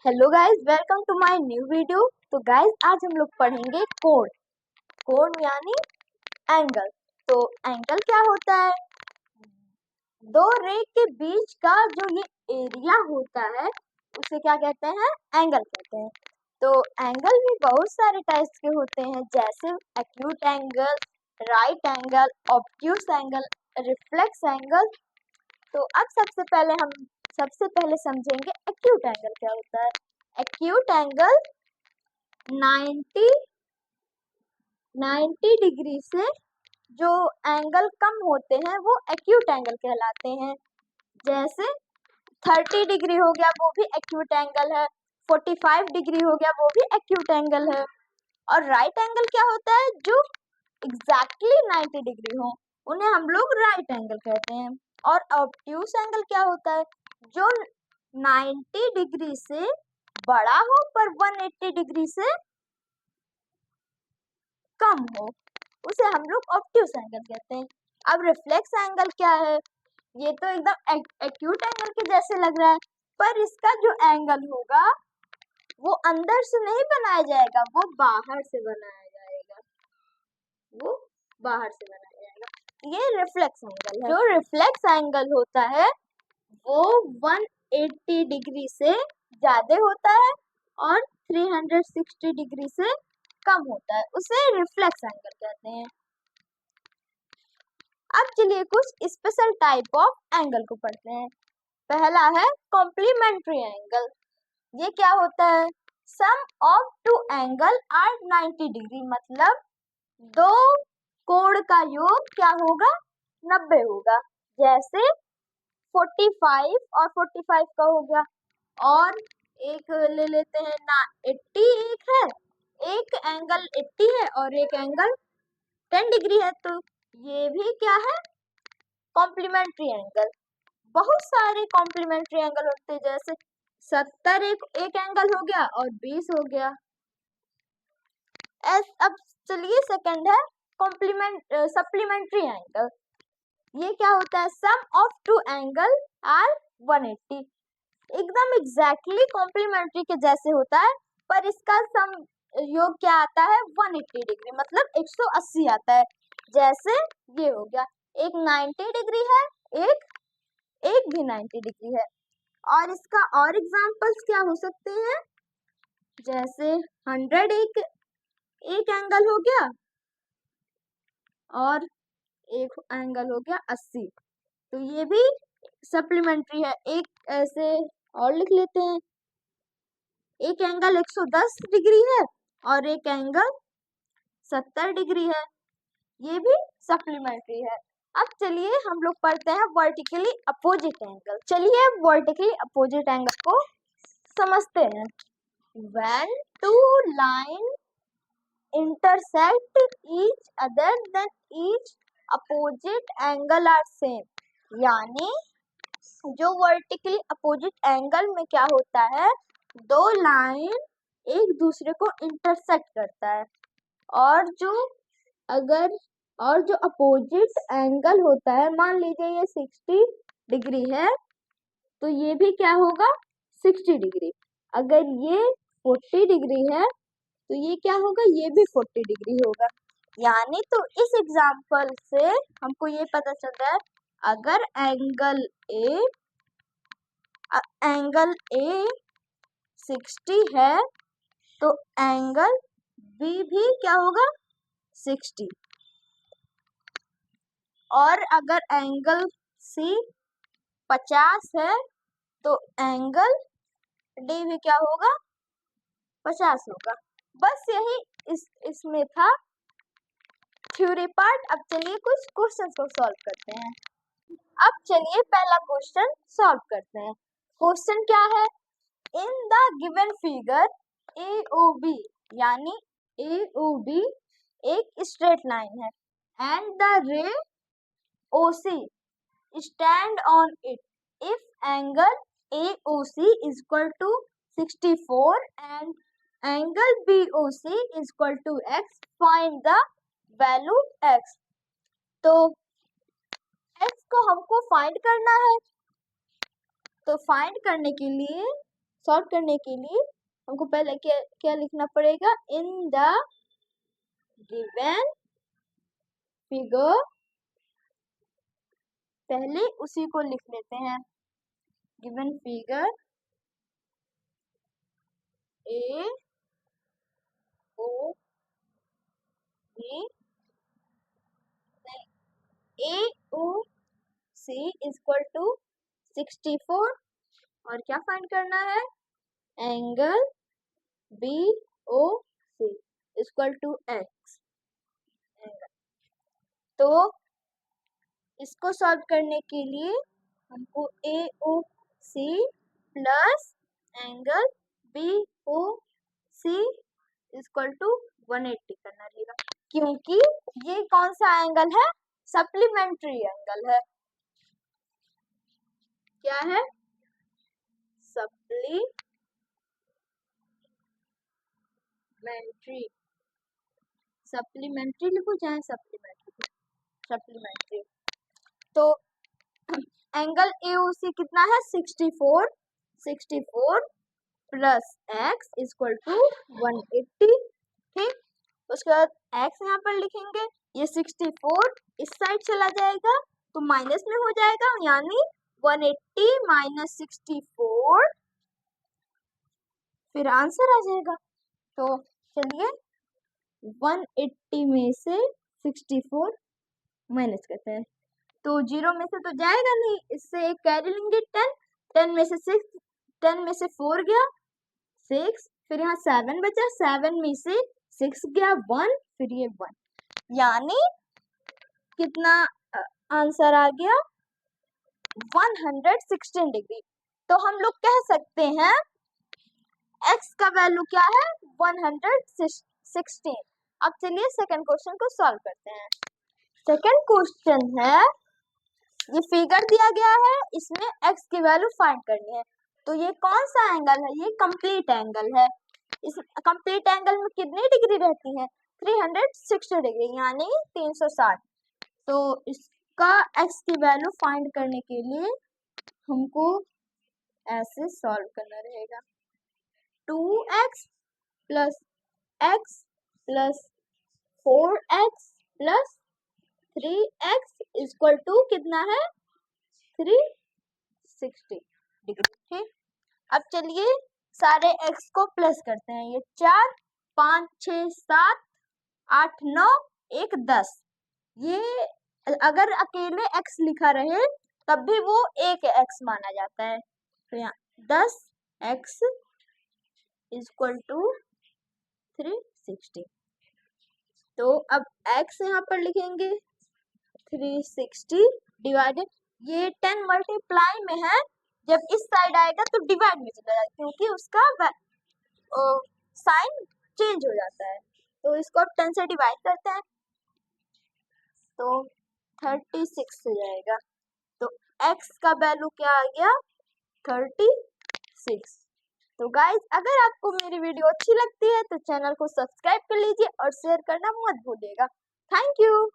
Hello guys, welcome to my new video. तो guys, आज हम लोग पढ़ेंगे कोण। कोण यानी एंगल। तो एंगल क्या होता है? दो रे के बीच का जो ये एरिया होता है उसे क्या कहते हैं? एंगल कहते हैं। तो एंगल भी बहुत सारे टाइप्स के होते हैं, जैसे acute angle, right angle, obtuse angle, reflex angle. तो अब सबसे पहले समझेंगे एक्यूट एंगल क्या होता है। एक्यूट एंगल 90 डिग्री से जो एंगल कम होते हैं वो एक्यूट एंगल कहलाते हैं। जैसे 30 डिग्री हो गया, वो भी एक्यूट एंगल है। 45 डिग्री हो गया, वो भी एक्यूट एंगल है। और राइट एंगल क्या होता है? जो एग्जैक्टली 90 डिग्री हो उन्हें हम लोग राइट एंगल कहते हैं। और ऑब्ट्यूस एंगल क्या होता है? जो 90 डिग्री से बड़ा हो पर 180 डिग्री से कम हो, उसे हम लोग ऑब्ट्यूस एंगल कहते हैं। अब रिफ्लेक्स एंगल क्या है? ये तो एकदम एक्यूट एंगल के जैसे लग रहा है, पर इसका जो एंगल होगा वो अंदर से नहीं बनाया जाएगा, वो बाहर से बनाया जाएगा। ये रिफ्लेक्स एंगल है। जो रिफ्लेक्स एंगल होता है वो 180 डिग्री से ज्यादा होता है और 360 डिग्री से कम होता है, उसे रिफ्लेक्स एंगल कहते हैं। अब चलिए कुछ स्पेशल टाइप ऑफ एंगल को पढ़ते हैं। पहला है कॉम्प्लीमेंट्री एंगल। ये क्या होता है? Sum of two angle are 90 degree, मतलब दो कोण का योग क्या होगा? 90 होगा। जैसे 45 और 45 का हो गया, और एक ले लेते हैं ना, 80 एक है, एक एंगल 80 है और एक एंगल 10 डिग्री है, तो ये भी क्या है? Complementary angle. बहुत सारे कॉम्प्लीमेंट्री एंगल होते हैं, जैसे 70 एक एंगल हो गया और 20 हो गया। अब चलिए सेकंड है सप्लीमेंट्री एंगल। ये क्या होता है? Sum of two angle are 180, एकदम एग्जैक्टली कॉम्प्लीमेंट्री के जैसे होता है, पर इसका सम योग क्या आता है? 180 डिग्री, मतलब 180 आता है। जैसे ये हो गया, एक 90 डिग्री है, एक भी 90 डिग्री है। और इसका और एग्जांपल्स क्या हो सकते हैं? जैसे 100 एक एंगल हो गया और एक एंगल हो गया 80, तो ये भी सप्लीमेंट्री है। एक ऐसे और लिख लेते हैं, एक एंगल 110 डिग्री है और एक एंगल 70 डिग्री है, ये भी सप्लीमेंट्री है। अब चलिए हम लोग पढ़ते हैं वर्टिकली अपोजिट एंगल। चलिए वर्टिकली अपोजिट एंगल को समझते हैं। When two lines intersect each other, then each opposite angle are same. यानी जो वर्टिकली अपोजिट एंगल में क्या होता है? दो लाइन एक दूसरे को इंटरसेक्ट करता है, और जो अपोजिट एंगल होता है, मान लीजिए ये 60 डिग्री है, तो ये भी क्या होगा? 60 डिग्री। अगर ये 40 डिग्री है तो ये क्या होगा? ये भी 40 डिग्री होगा। यानी तो इस एग्जांपल से हमको ये पता चलता है, अगर एंगल ए 60 है तो एंगल बी भी क्या होगा? 60। और अगर एंगल सी 50 है तो एंगल डी भी क्या होगा? 50 होगा। बस यही इसमें था थ्योरी पार्ट। अब चलिए कुछ क्वेश्चंस को सॉल्व करते हैं। अब चलिए पहला क्वेश्चन सॉल्व करते हैं। क्वेश्चन क्या है? In the given figure AOB, यानी AOB एक स्ट्रेट लाइन है, एंड द रे OC stand on it. If angle AOC is equal to 64 and angle BOC is equal to x, find the value x. तो x को हमको find करना है, तो फाइंड करने के लिए सॉल्व करने के लिए हमको पहले क्या लिखना पड़ेगा, इन द गिवन फिगर, पहले उसी को लिख लेते हैं, given figure A O B A O C equal to 64 और क्या फाइंड करना है, angle B O C equal to x. तो इसको सॉल्व करने के लिए हमको A O C plus angle B O C equal to 180 करना रहेगा, क्योंकि ये कौन सा एंगल है, सप्लीमेंट्री एंगल है। क्या है, सप्लीमेंट्री, सप्लीमेंट्री लिखो चाहे सप्लीमेंट्री। तो एंगल एओसी कितना है, 64 प्लस एक्स इक्वल टू 180। ठीक, उसके बाद एक्स यहाँ पर लिखेंगे, ये 64 इस साइड चला जाएगा तो माइनस में हो जाएगा, यानी 180 माइनस 64, फिर आंसर आ जाएगा। तो चलिए 180 में से 64 माइनस करते हैं, तो 0 में से तो जाएगा नहीं, इससे एक कैरी लेंगे 10, 10 में से 6, 10 में से 4 गया 6, फिर यहाँ 7 बचा, 7 में से 6 गया 1, फिर ये 1, यानी कितना आंसर आ गया, 116 डिग्री। तो हम लोग कह सकते हैं x का वैल्यू क्या है, 116। अब चलिए सेकंड क्वेश्चन को सॉल्व करते हैं। सेकंड क्वेश्चन है, ये फिगर दिया गया है, इसमें x की वैल्यू फाइंड करनी है। तो ये कौन सा एंगल है, ये कंप्लीट एंगल है। इस कंप्लीट एंगल में कितनी डिग्री रहती है, 360 डिग्री, यानी 360। तो इसका x की वैल्यू फाइंड करने के लिए हमको ऐसे सॉल्व करना रहेगा, 2x plus x plus 4x plus 3x equal to कितना है, 360 डिग्री। ठीक, अब चलिए सारे x को प्लस करते हैं, ये 4 5 6 7 8 9 1 10, ये अगर अकेले x लिखा रहे तब भी वो एक x माना जाता है। तो यहाँ 10x इक्वल टू 360। तो अब x यहाँ पर लिखेंगे 360 डिवाइडेड, ये 10 मल्टीप्लाई में है, जब इस साइड आएगा तो डिवाइड में चला जाएगा, क्योंकि उसका साइन चेंज हो जाता है। तो इसको अब 10 से डिवाइड करते हैं तो 36 हो जाएगा। तो x का वैल्यू क्या आ गया, 36। तो गाइज अगर आपको मेरी वीडियो अच्छी लगती है तो चैनल को सब्सक्राइब कर लीजिए और शेयर करना मत भूलिएगा। Thank you.